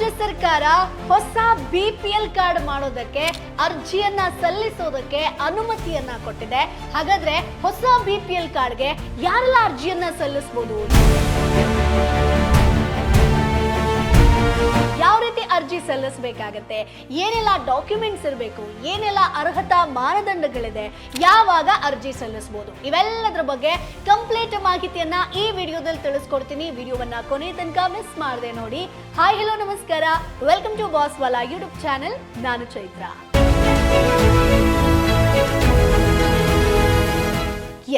ರಾಜ್ಯ ಸರ್ಕಾರ ಹೊಸ ಬಿಪಿಎಲ್ ಕಾರ್ಡ್ ಮಾಡೋದಕ್ಕೆ ಅರ್ಜಿಯನ್ನ ಸಲ್ಲಿಸೋದಕ್ಕೆ ಅನುಮತಿಯನ್ನ ಕೊಟ್ಟಿದೆ. ಹಾಗಾದ್ರೆ ಹೊಸ ಬಿಪಿಎಲ್ ಕಾರ್ಡ್ಗೆ ಯಾರೆಲ್ಲ ಅರ್ಜಿಯನ್ನ ಸಲ್ಲಿಸಬಹುದು, ಯಾವ ರೀತಿ ಅರ್ಜಿ ಸಲ್ಲಿಸಬೇಕಾಗತ್ತೆ, ಏನೆಲ್ಲ ಡಾಕ್ಯುಮೆಂಟ್ಸ್ ಇರಬೇಕು, ಏನೆಲ್ಲ ಅರ್ಹತಾ ಮಾನದಂಡಗಳಿದೆ, ಯಾವಾಗ ಅರ್ಜಿ ಸಲ್ಲಿಸಬಹುದು, ಇವೆಲ್ಲದರ ಬಗ್ಗೆ ಕಂಪ್ಲೀಟ್ ಮಾಹಿತಿಯನ್ನ ಈ ವಿಡಿಯೋದಲ್ಲಿ ತಿಳಿಸ್ಕೊಡ್ತೀನಿ. ವಿಡಿಯೋವನ್ನ ಕೊನೆ ತನಕ ಮಿಸ್ ಮಾಡದೆ ನೋಡಿ. ಹಾಯ್ ಹಲೋ ನಮಸ್ಕಾರ, welcome to boss Wala YouTube channel. ನಾನು ಚೈತ್ರ.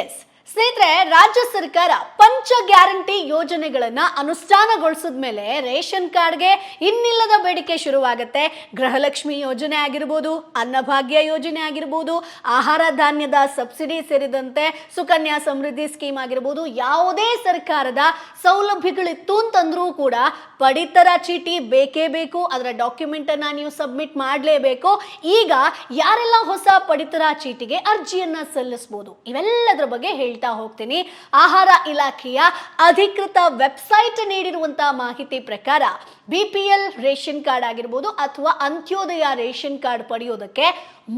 ಎಸ್ ಸ್ನೇಹಿತರೆ, ರಾಜ್ಯ ಸರ್ಕಾರ ಪಂಚ ಗ್ಯಾರಂಟಿ ಯೋಜನೆಗಳನ್ನ ಅನುಷ್ಠಾನಗೊಳಿಸಿದ ಮೇಲೆ ರೇಷನ್ ಕಾರ್ಡ್ಗೆ ಇನ್ನಿಲ್ಲದ ಬೇಡಿಕೆ ಶುರುವಾಗುತ್ತೆ. ಗೃಹಲಕ್ಷ್ಮಿ ಯೋಜನೆ ಆಗಿರ್ಬೋದು, ಅನ್ನಭಾಗ್ಯ ಯೋಜನೆ ಆಗಿರ್ಬೋದು, ಆಹಾರ ಧಾನ್ಯದ ಸಬ್ಸಿಡಿ ಸೇರಿದಂತೆ ಸುಕನ್ಯಾ ಸಮೃದ್ಧಿ ಸ್ಕೀಮ್ ಆಗಿರ್ಬೋದು, ಯಾವುದೇ ಸರ್ಕಾರದ ಸೌಲಭ್ಯಗಳಿತ್ತು ಅಂತಂದ್ರೂ ಕೂಡ ಪಡಿತರ ಚೀಟಿ ಬೇಕೇ ಬೇಕು. ಅದರ ಡಾಕ್ಯುಮೆಂಟ್ ಅನ್ನ ನೀವು ಸಬ್ಮಿಟ್ ಮಾಡಲೇಬೇಕು. ಈಗ ಯಾರೆಲ್ಲ ಹೊಸ ಪಡಿತರ ಚೀಟಿಗೆ ಅರ್ಜಿಯನ್ನ ಸಲ್ಲಿಸಬಹುದು, ಇವೆಲ್ಲದರ ಬಗ್ಗೆ ಹೇಳ್ತಾ ಹೋಗ್ತೀನಿ. ಆಹಾರ ಇಲಾಖೆಯ ಅಧಿಕೃತ ವೆಬ್ಸೈಟ್ ನೀಡಿರುವಂತಹ ಮಾಹಿತಿ ಪ್ರಕಾರ ಬಿಪಿಎಲ್ ರೇಷನ್ ಕಾರ್ಡ್ ಆಗಿರ್ಬೋದು ಅಥವಾ ಅಂತ್ಯೋದಯ ರೇಷನ್ ಕಾರ್ಡ್ ಪಡೆಯೋದಕ್ಕೆ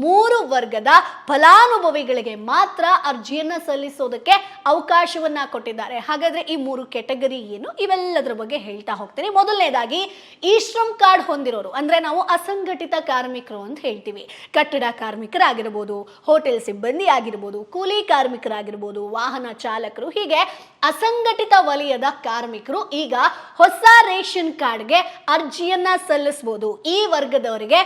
3 ವರ್ಗದ ಫಲಾನುಭವಿಗಳಿಗೆ ಮಾತ್ರ ಅರ್ಜಿಯನ್ನ ಸಲ್ಲಿಸೋದಕ್ಕೆ ಅವಕಾಶವನ್ನ ಕೊಟ್ಟಿದ್ದಾರೆ. ಹಾಗಾದ್ರೆ ಈ 3 ಕೆಟಗರಿ ಏನು, ಇವೆಲ್ಲದರ ಬಗ್ಗೆ ಹೇಳ್ತಾ ಹೋಗ್ತೀನಿ. ಮೊದಲನೇದಾಗಿ ಈ ಶ್ರಮ್ ಕಾರ್ಡ್ ಹೊಂದಿರೋರು, ಅಂದ್ರೆ ನಾವು ಅಸಂಘಟಿತ ಕಾರ್ಮಿಕರು ಅಂತ ಹೇಳ್ತೀವಿ. ಕಟ್ಟಡ ಕಾರ್ಮಿಕರಾಗಿರ್ಬೋದು, ಹೋಟೆಲ್ ಸಿಬ್ಬಂದಿ ಆಗಿರ್ಬೋದು, ಕೂಲಿ ಕಾರ್ಮಿಕರಾಗಿರ್ಬೋದು, ವಾಹನ ಚಾಲಕರು, ಹೀಗೆ ಅಸಂಘಟಿತ ವಲಯದ ಕಾರ್ಮಿಕರು ಈಗ ಹೊಸ ರೇಷನ್ ಕಾರ್ಡ್ಗೆ ಅರ್ಜಿಯನ್ನ ಸಲ್ಲಿಸಬಹುದು. ಈ ವರ್ಗದವರಿಗೆ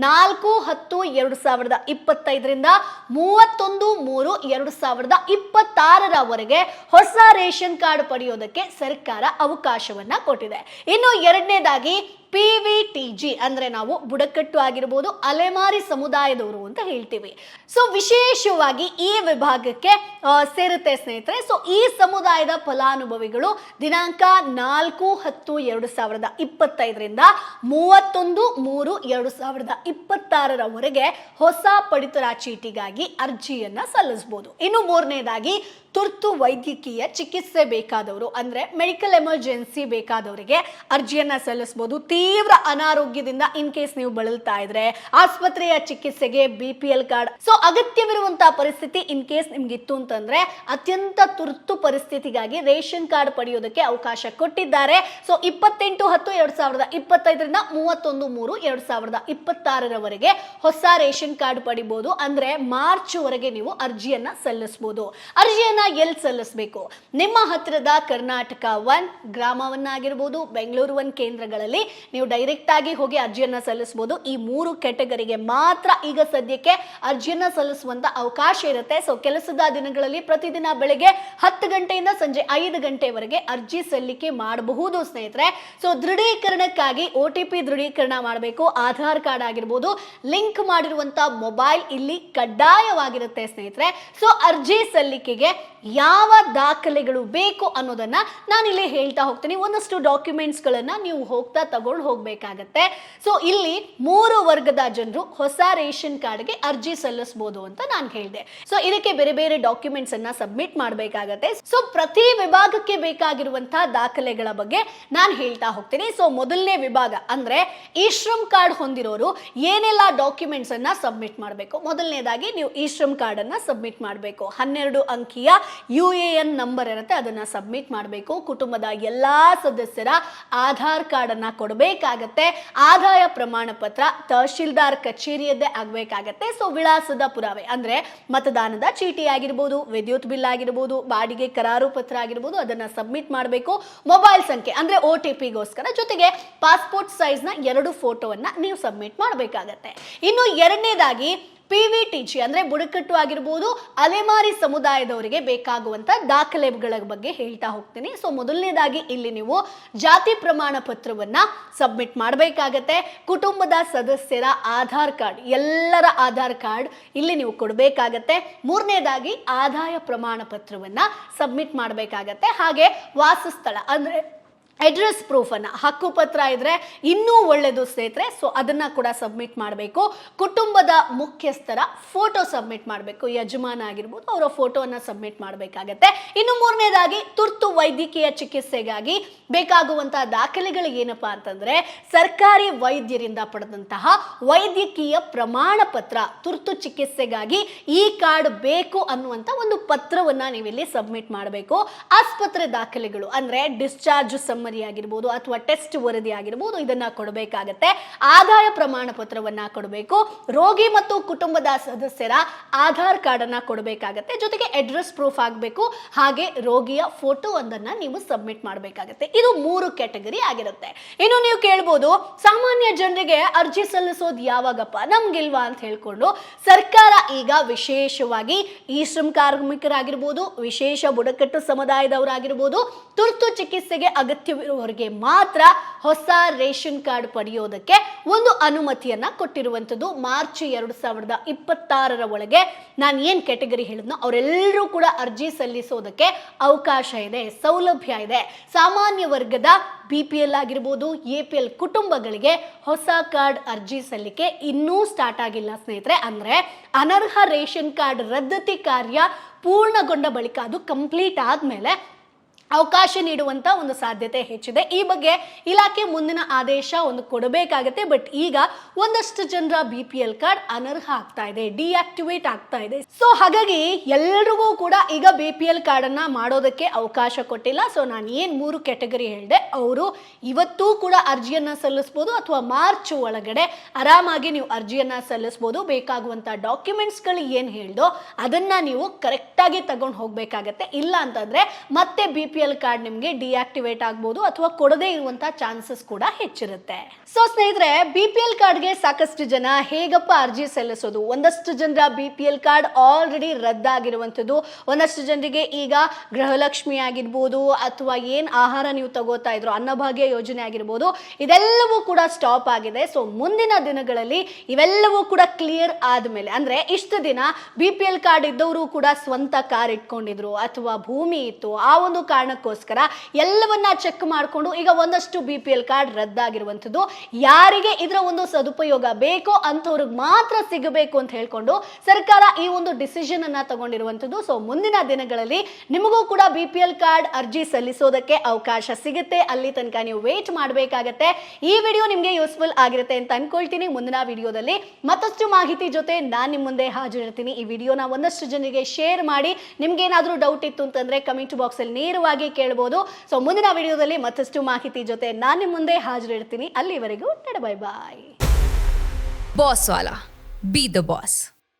4/10/2025ರಿಂದ 31/3/2026ರವರೆಗೆ ಹೊಸ ರೇಷನ್ ಕಾರ್ಡ್ ಪಡೆಯೋದಕ್ಕೆ ಸರ್ಕಾರ ಅವಕಾಶವನ್ನ ಕೊಟ್ಟಿದೆ. ಇನ್ನು ಎರಡನೇದಾಗಿ PVTG ಅಂದ್ರೆ ನಾವು ಬುಡಕಟ್ಟು ಆಗಿರ್ಬೋದು, ಅಲೆಮಾರಿ ಸಮುದಾಯದವರು ಅಂತ ಹೇಳ್ತೀವಿ. ಸೊ ವಿಶೇಷವಾಗಿ ಈ ವಿಭಾಗಕ್ಕೆ ಸೇರುತ್ತೆ ಸ್ನೇಹಿತರೆ. ಸೊ ಈ ಸಮುದಾಯದ ಫಲಾನುಭವಿಗಳು ದಿನಾಂಕ 4/10/2025ರಿಂದ 31/3/2026ರವರೆಗೆ ಹೊಸ ಪಡಿತರ ಚೀಟಿಗಾಗಿ ಅರ್ಜಿಯನ್ನ ಸಲ್ಲಿಸಬಹುದು. ಇನ್ನು ಮೂರನೇದಾಗಿ ತುರ್ತು ವೈದ್ಯಕೀಯ ಚಿಕಿತ್ಸೆ ಬೇಕಾದವರು, ಅಂದ್ರೆ ಮೆಡಿಕಲ್ ಎಮರ್ಜೆನ್ಸಿ ಬೇಕಾದವರಿಗೆ ಅರ್ಜಿಯನ್ನ ಸಲ್ಲಿಸಬಹುದು. ತೀವ್ರ ಅನಾರೋಗ್ಯದಿಂದ ಇನ್ ಕೇಸ್ ನೀವು ಬಳಲ್ತಾ ಇದ್ರೆ ಆಸ್ಪತ್ರೆಯ ಚಿಕಿತ್ಸೆಗೆ ಬಿಪಿಎಲ್ ಕಾರ್ಡ್, ಸೊ ಅಗತ್ಯವಿರುವಂತಹ ಪರಿಸ್ಥಿತಿ ಇನ್ ಕೇಸ್ ನಿಮ್ಗಿತ್ತು ಅಂತಂದ್ರೆ ಅತ್ಯಂತ ತುರ್ತು ಪರಿಸ್ಥಿತಿಗಾಗಿ ರೇಷನ್ ಕಾರ್ಡ್ ಪಡೆಯೋದಕ್ಕೆ ಅವಕಾಶ ಕೊಟ್ಟಿದ್ದಾರೆ. ಸೊ 28/10/2025ರಿಂದ 31/3/2026ರವರೆಗೆ ಹೊಸ ರೇಷನ್ ಕಾರ್ಡ್ ಪಡಿಬಹುದು. ಅಂದ್ರೆ ಮಾರ್ಚ್ ವರೆಗೆ ನೀವು ಅರ್ಜಿಯನ್ನ ಸಲ್ಲಿಸಬಹುದು. ಅರ್ಜಿಯನ್ನ ಎಲ್ಲಿ ಸಲ್ಲಿಸಬೇಕು? ನಿಮ್ಮ ಹತ್ತಿರದ ಕರ್ನಾಟಕ 1 ಗ್ರಾಮವನ್ನಾಗಿರ್ಬೋದು, ಬೆಂಗಳೂರು 1 ಕೇಂದ್ರಗಳಲ್ಲಿ ನೀವು ಡೈರೆಕ್ಟ್ ಆಗಿ ಹೋಗಿ ಅರ್ಜಿಯನ್ನ ಸಲ್ಲಿಸಬಹುದು. ಈ 3 ಕೆಟಗರಿಗೆ ಮಾತ್ರ ಈಗ ಸದ್ಯಕ್ಕೆ ಅರ್ಜಿಯನ್ನ ಸಲ್ಲಿಸುವಂತ ಅವಕಾಶ ಇರುತ್ತೆ. ಸೊ ಕೆಲಸದ ದಿನಗಳಲ್ಲಿ ಪ್ರತಿದಿನ ಬೆಳಗ್ಗೆ 10 ಗಂಟೆಯಿಂದ ಸಂಜೆ 5 ಗಂಟೆವರೆಗೆ ಅರ್ಜಿ ಸಲ್ಲಿಕೆ ಮಾಡಬಹುದು ಸ್ನೇಹಿತರೆ. ಸೊ ದೃಢೀಕರಣಕ್ಕಾಗಿ OTP ದೃಢೀಕರಣ ಮಾಡಬೇಕು. ಆಧಾರ್ ಕಾರ್ಡ್ ಆಗಿರ್ಬೋದು, ಲಿಂಕ್ ಮಾಡಿರುವಂತ ಮೊಬೈಲ್ ಇಲ್ಲಿ ಕಡ್ಡಾಯವಾಗಿರುತ್ತೆ ಸ್ನೇಹಿತರೆ. ಸೊ ಅರ್ಜಿ ಸಲ್ಲಿಕೆಗೆ ಯಾವ ದಾಖಲೆಗಳು ಬೇಕು ಅನ್ನೋದನ್ನ ನಾನು ಇಲ್ಲಿ ಹೇಳ್ತಾ ಹೋಗ್ತೀನಿ. ಒಂದಷ್ಟು ಡಾಕ್ಯುಮೆಂಟ್ಸ್ ಗಳನ್ನ ನೀವು ಹೋಗ್ತಾ ತಗೊಂಡು ಹೋಗ್ಬೇಕಾಗತ್ತೆ. ಸೊ ಇಲ್ಲಿ 3 ವರ್ಗದ ಜನರು ಹೊಸ ರೇಷನ್ ಕಾರ್ಡ್ಗೆ ಅರ್ಜಿ ಸಲ್ಲಿಸಬಹುದು ಅಂತ ನಾನು ಹೇಳಿದೆ. ಸೊ ಇದಕ್ಕೆ ಬೇರೆ ಬೇರೆ ಡಾಕ್ಯುಮೆಂಟ್ಸ್ ಅನ್ನ ಸಬ್ಮಿಟ್ ಮಾಡಬೇಕಾಗತ್ತೆ. ಸೊ ಪ್ರತಿ ವಿಭಾಗಕ್ಕೆ ಬೇಕಾಗಿರುವಂತಹ ದಾಖಲೆಗಳ ಬಗ್ಗೆ ನಾನು ಹೇಳ್ತಾ ಹೋಗ್ತೀನಿ. ಸೊ ಮೊದಲನೇ ವಿಭಾಗ ಅಂದ್ರೆ ಈ ಶ್ರಮ್ ಕಾರ್ಡ್ ಹೊಂದಿರೋರು ಏನೆಲ್ಲ ಡಾಕ್ಯುಮೆಂಟ್ಸ್ ಅನ್ನ ಸಬ್ಮಿಟ್ ಮಾಡಬೇಕು. ಮೊದಲನೇದಾಗಿ ನೀವು ಈ ಶ್ರಮ್ ಕಾರ್ಡ್ ಅನ್ನ ಸಬ್ಮಿಟ್ ಮಾಡಬೇಕು. 12 ಅಂಕಿಯ UAN ನಂಬರ್ ಇರುತ್ತೆ, ಅದನ್ನ ಸಬ್ಮಿಟ್ ಮಾಡಬೇಕು. ಕುಟುಂಬದ ಎಲ್ಲಾ ಸದಸ್ಯರ ಆಧಾರ್ ಕಾರ್ಡ್ ಅನ್ನ ಕೊಡಬೇಕಾಗತ್ತೆ. ಆದಾಯ ಪ್ರಮಾಣ ಪತ್ರ ತಹಶೀಲ್ದಾರ್ ಕಚೇರಿಯದ್ದೇ ಆಗಬೇಕಾಗತ್ತೆ. ಸೊ ವಿಳಾಸದ ಪುರಾವೆ ಅಂದ್ರೆ ಮತದಾನದ ಚೀಟಿ ಆಗಿರ್ಬೋದು, ವಿದ್ಯುತ್ ಬಿಲ್ ಆಗಿರ್ಬೋದು, ಬಾಡಿಗೆ ಕರಾರು ಪತ್ರ ಆಗಿರ್ಬೋದು, ಅದನ್ನ ಸಬ್ಮಿಟ್ ಮಾಡಬೇಕು. ಮೊಬೈಲ್ ಸಂಖ್ಯೆ ಅಂದ್ರೆ OTPಗೋಸ್ಕರ, ಜೊತೆಗೆ ಪಾಸ್ಪೋರ್ಟ್ ಸೈಜ್ ನ 2 ಫೋಟೋವನ್ನ ನೀವು ಸಬ್ಮಿಟ್ ಮಾಡಬೇಕಾಗತ್ತೆ. ಇನ್ನು ಎರಡನೇದಾಗಿ PVTG ಅಂದ್ರೆ ಬುಡಕಟ್ಟು ಆಗಿರ್ಬೋದು, ಅಲೆಮಾರಿ ಸಮುದಾಯದವರಿಗೆ ಬೇಕಾಗುವಂತ ದಾಖಲೆಗಳ ಬಗ್ಗೆ ಹೇಳ್ತಾ ಹೋಗ್ತೀನಿ. ಸೊ ಮೊದಲನೇದಾಗಿ ಇಲ್ಲಿ ನೀವು ಜಾತಿ ಪ್ರಮಾಣ ಪತ್ರವನ್ನ ಸಬ್ಮಿಟ್ ಮಾಡಬೇಕಾಗತ್ತೆ. ಕುಟುಂಬದ ಸದಸ್ಯರ ಆಧಾರ್ ಕಾರ್ಡ್, ಎಲ್ಲರ ಆಧಾರ್ ಕಾರ್ಡ್ ಇಲ್ಲಿ ನೀವು ಕೊಡಬೇಕಾಗತ್ತೆ. ಮೂರನೇದಾಗಿ ಆದಾಯ ಪ್ರಮಾಣ ಪತ್ರವನ್ನ ಸಬ್ಮಿಟ್ ಮಾಡಬೇಕಾಗತ್ತೆ. ಹಾಗೆ ವಾಸಸ್ಥಳ ಅಂದ್ರೆ ಅಡ್ರೆಸ್ ಪ್ರೂಫನ್ನು, ಹಕ್ಕುಪತ್ರ ಇದ್ರೆ ಇನ್ನೂ ಒಳ್ಳೆಯದು ಸ್ನೇಹಿತರೆ. ಸೊ ಅದನ್ನು ಕೂಡ ಸಬ್ಮಿಟ್ ಮಾಡಬೇಕು. ಕುಟುಂಬದ ಮುಖ್ಯಸ್ಥರ ಫೋಟೋ ಸಬ್ಮಿಟ್ ಮಾಡಬೇಕು. ಯಜಮಾನ ಆಗಿರ್ಬೋದು, ಅವರ ಫೋಟೋವನ್ನು ಸಬ್ಮಿಟ್ ಮಾಡಬೇಕಾಗತ್ತೆ. ಇನ್ನು ಮೂರನೇದಾಗಿ ತುರ್ತು ವೈದ್ಯಕೀಯ ಚಿಕಿತ್ಸೆಗಾಗಿ ಬೇಕಾಗುವಂತಹ ದಾಖಲೆಗಳು ಏನಪ್ಪಾ ಅಂತಂದ್ರೆ ಸರ್ಕಾರಿ ವೈದ್ಯರಿಂದ ಪಡೆದಂತಹ ವೈದ್ಯಕೀಯ ಪ್ರಮಾಣ ಪತ್ರ, ತುರ್ತು ಚಿಕಿತ್ಸೆಗಾಗಿ ಈ ಕಾರ್ಡ್ ಬೇಕು ಅನ್ನುವಂಥ ಒಂದು ಪತ್ರವನ್ನು ನೀವಿಲ್ಲಿ ಸಬ್ಮಿಟ್ ಮಾಡಬೇಕು. ಆಸ್ಪತ್ರೆ ದಾಖಲೆಗಳು ಅಂದ್ರೆ ಡಿಸ್ಚಾರ್ಜ್ ಸಮ್ಮರಿ ಆಗಿರ್ಬೋದು ಅಥವಾ ಟೆಸ್ಟ್ ವರದಿ ಆಗಿರ್ಬೋದು, ಇದನ್ನ ಕೊಡಬೇಕಾಗತ್ತೆ. ಆದಾಯ ಪ್ರಮಾಣ ಪತ್ರವನ್ನ ಕೊಡಬೇಕು. ರೋಗಿ ಮತ್ತು ಕುಟುಂಬದ ಸದಸ್ಯರ ಆಧಾರ್ ಕಾರ್ಡ್ ಅನ್ನ ಕೊಡಬೇಕಾಗತ್ತೆ. ಜೊತೆಗೆ ಅಡ್ರೆಸ್ ಪ್ರೂಫ್ ಆಗಬೇಕು. ಹಾಗೆ ರೋಗಿಯ ಫೋಟೋ ಒಂದನ್ನ ನೀವು ಸಬ್ಮಿಟ್ ಮಾಡಬೇಕಾಗತ್ತೆ. ಇದು 3 ಕ್ಯಾಟಗರಿ ಆಗಿರುತ್ತೆ. ಇನ್ನು ನೀವು ಕೇಳ್ಬೋದು, ಸಾಮಾನ್ಯ ಜನರಿಗೆ ಅರ್ಜಿ ಸಲ್ಲಿಸೋದು ಯಾವಾಗಪ್ಪ, ನಮ್ಗಿಲ್ವಾ ಅಂತ ಹೇಳ್ಕೊಂಡು ಸರ್ಕಾರ ಈಗ ವಿಶೇಷವಾಗಿ ಈ ಶ್ರಮ ಕಾರ್ಮಿಕರಾಗಿರ್ಬೋದು, ವಿಶೇಷ ಬುಡಕಟ್ಟು ಸಮುದಾಯದವರಾಗಿರ್ಬೋದು, ತುರ್ತು ಚಿಕಿತ್ಸೆಗೆ ಅಗತ್ಯವಿರುವವರಿಗೆ ಮಾತ್ರ ಹೊಸ ರೇಷನ್ ಕಾರ್ಡ್ ಪಡೆಯೋದಕ್ಕೆ ಒಂದು ಅನುಮತಿಯನ್ನ ಕೊಟ್ಟಿರುವಂಥದ್ದು. ಮಾರ್ಚ್ 2026 ಒಳಗೆ ನಾನು ಏನ್ ಕ್ಯಾಟಗರಿ ಹೇಳಿದ್ನೋ ಅವರೆಲ್ಲರೂ ಕೂಡ ಅರ್ಜಿ ಸಲ್ಲಿಸೋದಕ್ಕೆ ಅವಕಾಶ ಇದೆ, ಸೌಲಭ್ಯ ಇದೆ. ಸಾಮಾನ್ಯ ವರ್ಗದ BPL ಆಗಿರ್ಬೋದು, APL ಕುಟುಂಬಗಳಿಗೆ ಹೊಸ ಕಾರ್ಡ್ ಅರ್ಜಿ ಸಲ್ಲಿಕೆ ಇನ್ನೂ ಸ್ಟಾರ್ಟ್ ಆಗಿಲ್ಲ ಸ್ನೇಹಿತರೆ. ಅಂದ್ರೆ ಅನರ್ಹ ರೇಷನ್ ಕಾರ್ಡ್ ರದ್ದತಿ ಕಾರ್ಯ ಪೂರ್ಣಗೊಂಡ ಬಳಿಕ, ಅದು ಕಂಪ್ಲೀಟ್ ಆದ್ಮೇಲೆ ಅವಕಾಶ ನೀಡುವಂತ ಒಂದು ಸಾಧ್ಯತೆ ಹೆಚ್ಚಿದೆ. ಈ ಬಗ್ಗೆ ಇಲಾಖೆ ಮುಂದಿನ ಆದೇಶ ಒಂದು ಕೊಡಬೇಕಾಗತ್ತೆ. ಬಟ್ ಈಗ ಒಂದಷ್ಟು ಜನರ BPL ಕಾರ್ಡ್ ಅನರ್ಹ ಆಗ್ತಾ ಇದೆ, ಡಿಆಕ್ಟಿವೇಟ್ ಆಗ್ತಾ ಇದೆ. ಸೊ ಹಾಗಾಗಿ ಎಲ್ರಿಗೂ ಕೂಡ ಈಗ BPL ಕಾರ್ಡ್ ಅನ್ನ ಮಾಡೋದಕ್ಕೆ ಅವಕಾಶ ಕೊಟ್ಟಿಲ್ಲ. ಸೊ ನಾನು ಏನ್ 3 ಕ್ಯಾಟಗರಿ ಹೇಳಿದೆ, ಅವರು ಇವತ್ತೂ ಕೂಡ ಅರ್ಜಿಯನ್ನ ಸಲ್ಲಿಸಬಹುದು ಅಥವಾ ಮಾರ್ಚ್ ಒಳಗಡೆ ಆರಾಮಾಗಿ ನೀವು ಅರ್ಜಿಯನ್ನ ಸಲ್ಲಿಸಬಹುದು. ಬೇಕಾಗುವಂತ ಡಾಕ್ಯುಮೆಂಟ್ಸ್ಗಳು ಏನ್ ಹೇಳ್ದೋ ಅದನ್ನ ನೀವು ಕರೆಕ್ಟ್ ಆಗಿ ತಗೊಂಡು ಹೋಗ್ಬೇಕಾಗತ್ತೆ. ಇಲ್ಲ ಅಂತಂದ್ರೆ ಮತ್ತೆ BPL ಕಾರ್ಡ್ ನಿಮಗೆ ಡಿಆಕ್ಟಿವೇಟ್ ಆಗಬಹುದು ಅಥವಾ ಕೊಡದೇ ಇರುವಂತಹ ಚಾನ್ಸಸ್ ಕೂಡ ಹೆಚ್ಚಿರುತ್ತೆ. ಸೊ ಸ್ನೇಹಿತರೆ, BPL ಕಾರ್ಡ್ಗೆ ಸಾಕಷ್ಟು ಜನ ಹೇಗಪ್ಪ ಅರ್ಜಿ ಸಲ್ಲಿಸೋದು, ಒಂದಷ್ಟು ಜನರ BPL ಕಾರ್ಡ್ ಆಲ್ರೆಡಿ ರದ್ದಾಗಿರುವಂಥದ್ದು, ಒಂದಷ್ಟು ಜನರಿಗೆ ಈಗ ಗೃಹಲಕ್ಷ್ಮಿ ಆಗಿರ್ಬೋದು ಅಥವಾ ಏನ್ ಆಹಾರ ನೀವು ತಗೋತಾ ಇದ್ರು ಅನ್ನಭಾಗ್ಯ ಯೋಜನೆ ಆಗಿರ್ಬೋದು, ಇದೆಲ್ಲವೂ ಕೂಡ ಸ್ಟಾಪ್ ಆಗಿದೆ. ಸೊ ಮುಂದಿನ ದಿನಗಳಲ್ಲಿ ಇವೆಲ್ಲವೂ ಕೂಡ ಕ್ಲಿಯರ್ ಆದ್ಮೇಲೆ, ಅಂದ್ರೆ ಇಷ್ಟು ದಿನ BPL ಕಾರ್ಡ್ ಇದ್ದವರು ಕೂಡ ಸ್ವಂತ ಕಾರ್ ಇಟ್ಕೊಂಡಿದ್ರು ಅಥವಾ ಭೂಮಿ ಇತ್ತು, ಆ ಒಂದು ಕಾರಣಕ್ಕೋಸ್ಕರ ಎಲ್ಲವನ್ನ ಚೆಕ್ ಮಾಡಿಕೊಂಡು ಈಗ ಒಂದಷ್ಟು BPL ಕಾರ್ಡ್ ರದ್ದಾಗಿರುವಂಥದ್ದು. ಯಾರಿಗೆ ಇದರ ಒಂದು ಸದುಪಯೋಗ ಬೇಕೋ ಅಂತವ್ರಿಗೆ ಮಾತ್ರ ಸಿಗಬೇಕು ಅಂತ ಹೇಳ್ಕೊಂಡು ಸರ್ಕಾರ ಈ ಒಂದು ಡಿಸಿಷನ್ ಅನ್ನ ತಗೊಂಡಿರುವಂಥದ್ದು. ಸೊ ಮುಂದಿನ ದಿನಗಳಲ್ಲಿ ನಿಮಗೂ ಕೂಡ BPL ಕಾರ್ಡ್ ಅರ್ಜಿ ಸಲ್ಲಿಸೋದಕ್ಕೆ ಅವಕಾಶ ಸಿಗುತ್ತೆ. ಅಲ್ಲಿ ತನಕ ನೀವು ವೇಟ್ ಮಾಡಬೇಕಾಗತ್ತೆ. ಈ ವಿಡಿಯೋ ನಿಮಗೆ ಯೂಸ್ಫುಲ್ ಆಗಿರುತ್ತೆ ಅಂತ ಅನ್ಕೊಳ್ತೀನಿ. ಮುಂದಿನ ವಿಡಿಯೋದಲ್ಲಿ ಮತ್ತಷ್ಟು ಮಾಹಿತಿ ಜೊತೆ ನಾನು ನಿಮ್ಮ ಮುಂದೆ ಹಾಜರಿರ್ತೀನಿ. ಈ ವಿಡಿಯೋನ ಒಂದಷ್ಟು ಜನರಿಗೆ ಶೇರ್ ಮಾಡಿ. ನಿಮ್ಗೆ ಏನಾದರೂ ಡೌಟ್ ಇತ್ತು ಅಂತಂದ್ರೆ ಕಮೆಂಟ್ ಬಾಕ್ಸ್ ಅಲ್ಲಿ ನೇರವಾಗಿ ಕೇಳಬಹುದು. ಸೊ ಮುಂದಿನ ವಿಡಿಯೋದಲ್ಲಿ ಮತ್ತಷ್ಟು ಮಾಹಿತಿ ಜೊತೆ ನಾನು ನಿಮ್ಮ ಮುಂದೆ ಹಾಜರಿರ್ತೀನಿ. ಅಲ್ಲಿವರೆಗೂ bye bye. Boss Wala, be the boss.